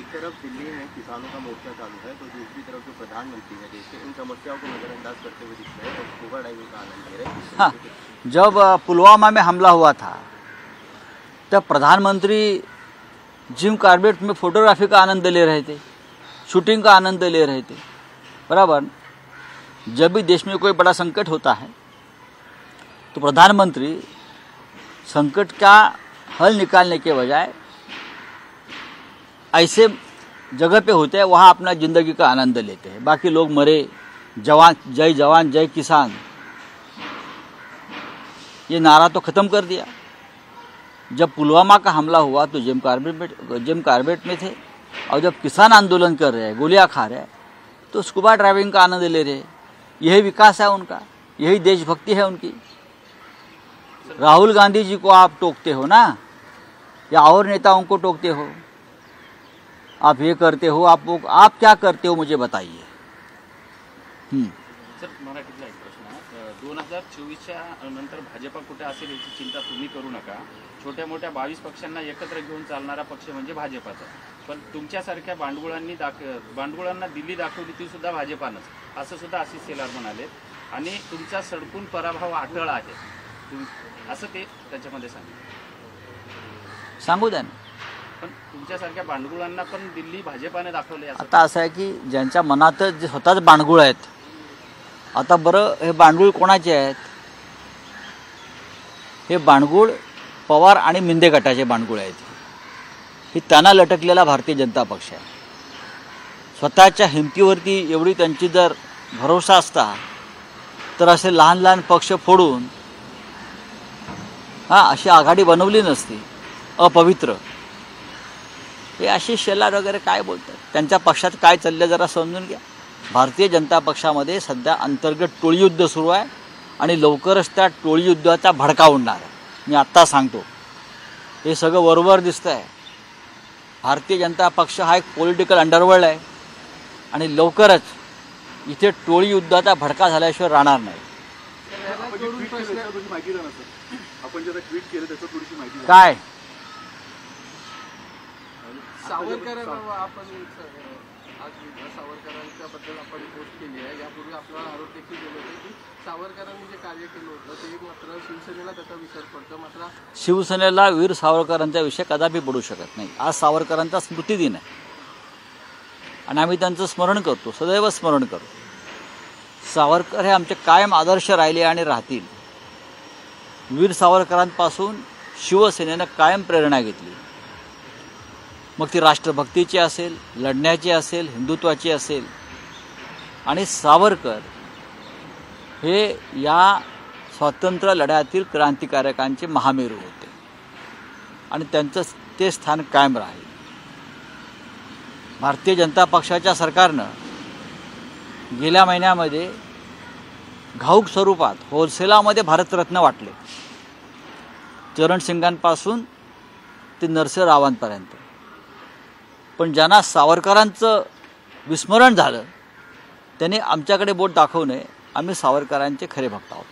एक तरफ दिल्ली में किसानों का मोर्चा चालू है तो दूसरी तरफ जो प्रधानमंत्री है देश के इन समस्याओं को नजरअंदाज करते हुए दिख रहे हैं और स्कूबा डाइविंग का आनंद ले रहे हैं। हाँ, जब पुलवामा में हमला हुआ था तब प्रधानमंत्री जिम कॉर्बेट में फोटोग्राफी का आनंद ले रहे थे, शूटिंग का आनंद ले रहे थे। बराबर, जब भी देश में कोई बड़ा संकट होता है तो प्रधानमंत्री संकट का हल निकालने के बजाय ऐसे जगह पे होते हैं वहाँ अपना ज़िंदगी का आनंद लेते हैं। बाकी लोग मरे, जवान जय किसान, ये नारा तो ख़त्म कर दिया। जब पुलवामा का हमला हुआ तो जिम कॉर्बेट में थे, और जब किसान आंदोलन कर रहे हैं, गोलियां खा रहे हैं, तो स्कूबा ड्राइविंग का आनंद ले रहे हैं। यही विकास है उनका, यही देशभक्ति है उनकी। राहुल गांधी जी को आप टोकते हो ना, या और नेताओं को टोकते हो, आप ये करते हो, आप क्या करते हो मुझे बताइए। सर, मराठीतला एक प्रश्न आहे। 2024च्या नंतर भाजपा कुठे असेल याची चिंता तुम्ही करू नका। छोट्या मोठ्या 22 पक्षांना एकत्र घेऊन चालणारा पक्ष म्हणजे भाजपाचा, पण तुमच्यासारख्या बांडगुळांना दिल्ली दाखवली ती सुद्धा भाजपानंच, असं सुद्धा आशिष शेलार म्हणाले। आणि तुमचा सडकून पराभव अटळ आहे असं ते त्याच्यामध्ये सांगू द्या ना। पण तुमच्यासारख्या बांडगुळांना पण दिल्ली भाजपाने दाखवले। आता असं आहे की ज्यांच्या मनात जे स्वतःच बांडगुळ आहेत, आता बरं हे बांडगुळ कोणाचे आहेत? हे बांडगुळ पवार आणि मिंदे गटाचे बांडगुळ आहेत। ही त्यांना लटकलेला भारतीय जनता पक्ष आहे। स्वतःच्या हिमतीवरती एवढी त्यांची जर भरोसा असता तर असे लहान लहान पक्ष फोडून अशी आघाडी बनवली नसती, अपवित्र। हे आशिष शेलार वगैरे काय बोलतात, त्यांच्या पक्षात काय चाललं जरा समजून घ्या। भारतीय जनता पक्षामध्ये सध्या अंतर्गत टोळीयुद्ध सुरू आहे आणि लवकरच त्या टोळीयुद्धाचा भडका उडणार आहे। मी आत्ता सांगतो, हे सगळं वरवर दिसतं आहे। भारतीय जनता पक्ष हा एक पॉलिटिकल अंडरवर्ल्ड आहे आणि लवकरच इथे टोळीयुद्धाचा भडका झाल्याशिवाय राहणार नाही। काय सावरकरांच्या बद्दल आपण पोस्ट केली आहे। यापूर्वी आपल्याला आरोप देखील केले होते की सावरकरांनी जे कार्य केलं होतं ते मात्र शिवसेनेला त्याचा विसर पडतो। मात्र शिवसेनेला वीर सावरकरांचा विषय कदापि पडू शकत नाही। आज सावरकरांचा स्मृतिदिन आहे आणि आम्ही त्यांचं स्मरण करतो, सदैव स्मरण करू। सावरकर हे आमचे कायम आदर्श राहिले आणि राहतील। वीर सावरकरांपासून शिवसेनेनं कायम प्रेरणा घेतली, मग ती राष्ट्रभक्तीची असेल, लढण्याची असेल, हिंदुत्वाची असेल। आणि सावरकर हे या स्वातंत्र्य लढ्यातील क्रांतिकारकांचे महामेरू होते आणि त्यांचं ते स्थान कायम राहील। भारतीय जनता पक्षाच्या सरकारनं गेल्या महिन्यामध्ये घाऊक स्वरूपात होलसेलामध्ये भारतरत्न वाटले, चरणसिंगांपासून ते नरसिंहरावांपर्यंत। पण ज्यांना सावरकरांचं विस्मरण झालं त्यांनी आमच्याकडे बोट दाखवू नये। आम्ही सावरकरांचे खरे भक्त आहोत।